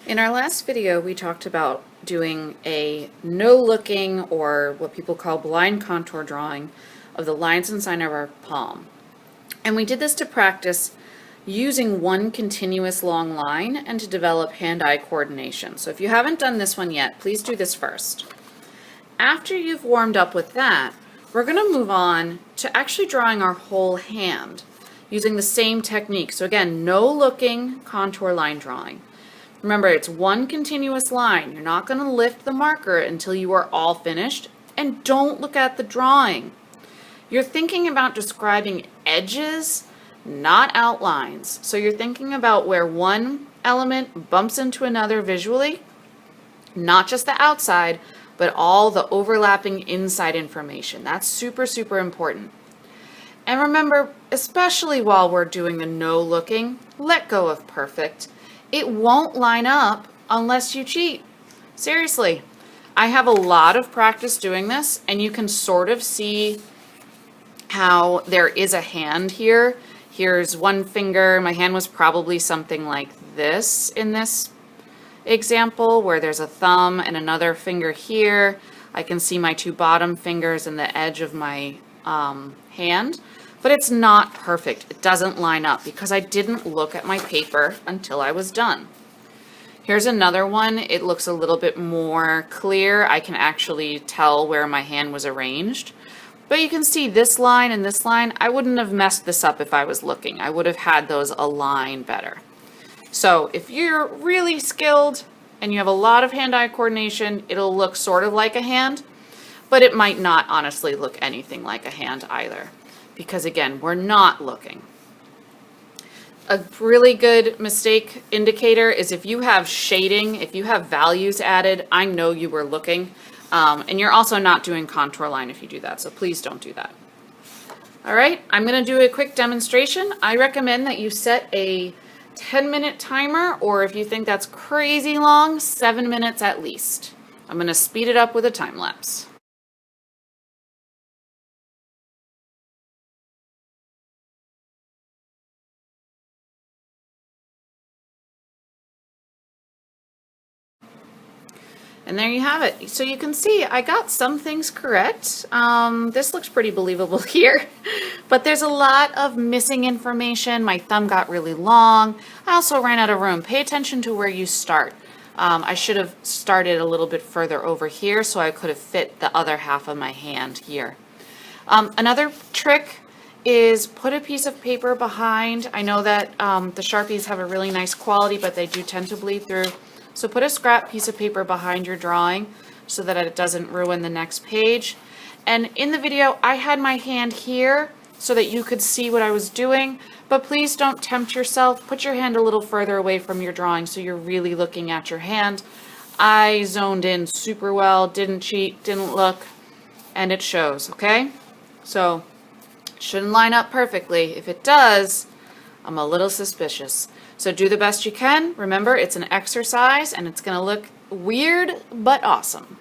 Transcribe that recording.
In our last video, we talked about doing a no-looking, or what people call blind contour drawing, of the lines inside of our palm. And we did this to practice using one continuous long line and to develop hand-eye coordination. So if you haven't done this one yet, please do this first. After you've warmed up with that, we're going to move on to actually drawing our whole hand using the same technique. So again, no looking contour line drawing. Remember, it's one continuous line. You're not going to lift the marker until you are all finished, and don't look at the drawing. You're thinking about describing edges, not outlines. So you're thinking about where one element bumps into another visually, not just the outside, but all the overlapping inside information. That's super, super important. And remember, especially while we're doing the no looking, let go of perfect. It won't line up unless you cheat. Seriously, I have a lot of practice doing this, and you can sort of see how there is a hand here. Here's one finger. My hand was probably something like this in this example, where there's a thumb and another finger here. I can see my two bottom fingers and the edge of my hand, but it's not perfect. It doesn't line up because I didn't look at my paper until I was done. Here's another one. It looks a little bit more clear. I can actually tell where my hand was arranged. But you can see this line and this line. I wouldn't have messed this up if I was looking. I would have had those align better. So if you're really skilled and you have a lot of hand-eye coordination, it'll look sort of like a hand, but it might not honestly look anything like a hand either, because again, we're not looking. A really good mistake indicator is if you have shading, if you have values added, I know you were looking. And you're also not doing contour line if you do that, so please don't do that. All right, I'm going to do a quick demonstration. I recommend that you set a 10-minute timer, or if you think that's crazy long, 7 minutes at least. I'm going to speed it up with a time lapse. And there you have it. So you can see I got some things correct. This looks pretty believable here, but there's a lot of missing information. My thumb got really long. I also ran out of room. Pay attention to where you start. I should have started a little bit further over here so I could have fit the other half of my hand here. Another trick is put a piece of paper behind. I know that the Sharpies have a really nice quality, but they do tend to bleed through. So put a scrap piece of paper behind your drawing so that it doesn't ruin the next page. And in the video, I had my hand here so that you could see what I was doing, but please don't tempt yourself. Put your hand a little further away from your drawing so you're really looking at your hand. I zoned in super well, didn't cheat, didn't look, and it shows, okay? So it shouldn't line up perfectly. If it does, I'm a little suspicious. So do the best you can. Remember, it's an exercise and it's going to look weird but awesome.